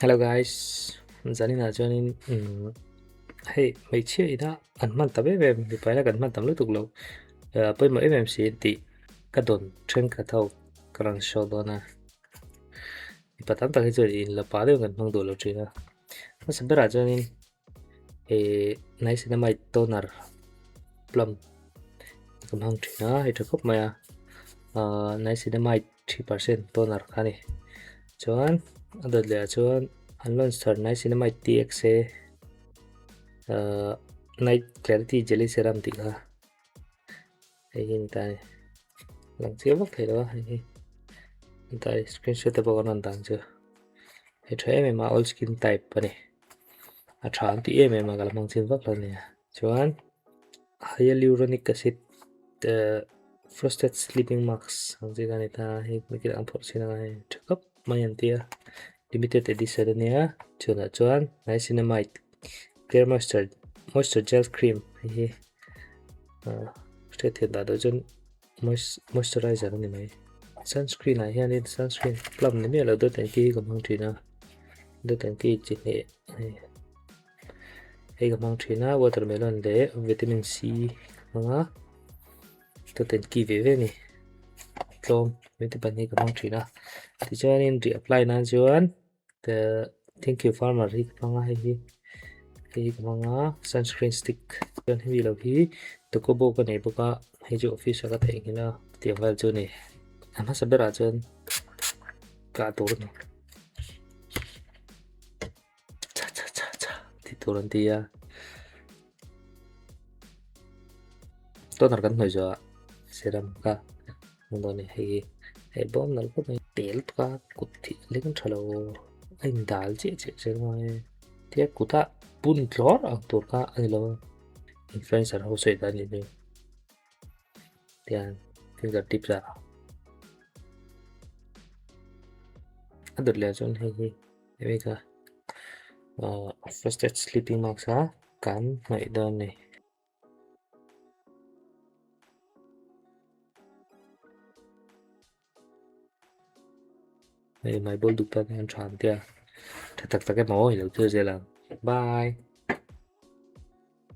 Hello guys, Zani na cho nên hey mấy chiếc đó anh mang tập em thì phải là cần mang tập lúc tục lâu bởi mỗi em sẽ thì cái đồn trên cái thầu cái lần sau đó na thì bắt đầu cái gì là bắt đầu cần mang đồ lâu chuyện nó sẽ biết là cho nên này sẽ nằm toner plum cầm hàng chuyện đó hay được không mà này sẽ nằm 3% toner cái này cho anh đó là cho anh luôn start này sẽ nằm TXA night clarity jelly serum tiga hinta lang siya bak thelo hinta screenshot ba kanon dang chu he thre me ma all skin type pane a than ti me ma gal mang chin bak lo ne chuan hyaluronic acid frosted sleeping mask ang ji ga ne ta he mi ki ang phor china he thakap mayan tia limited edition ne chuna chuan niacinamide clear moisture gel cream he Straight da do jon moisturizer ni mai sunscreen a hian in sunscreen plum ni me lo do tan ki kam hang thina do tan ki chi ne ei kam hang thina watermelon le vitamin C manga do tan ki ve ni tlom me te ban ni kam hang thina ti chuan in re apply na chuan the thank you farmer hi manga hi manga sunscreen stick chuan hi lo hi to ko bo ka nei boka hei chu office ka thei hina tiang val chu ni ama sabera chuan ka tur ni cha ti turan tia to nar kan noi jo seram ka ndo ni hei bom nal ko nei tel ka kuthi lekin thalo ain dal che mai tia kuta pun tlor ang tur ka ani lo influencer ho sei da ni tiang fingertips a ador le chon hei hei ka frosted sleeping mask ha kan mai don ni mai bol duk ta kan than tia tak tak cái máu hiểu chưa là bye.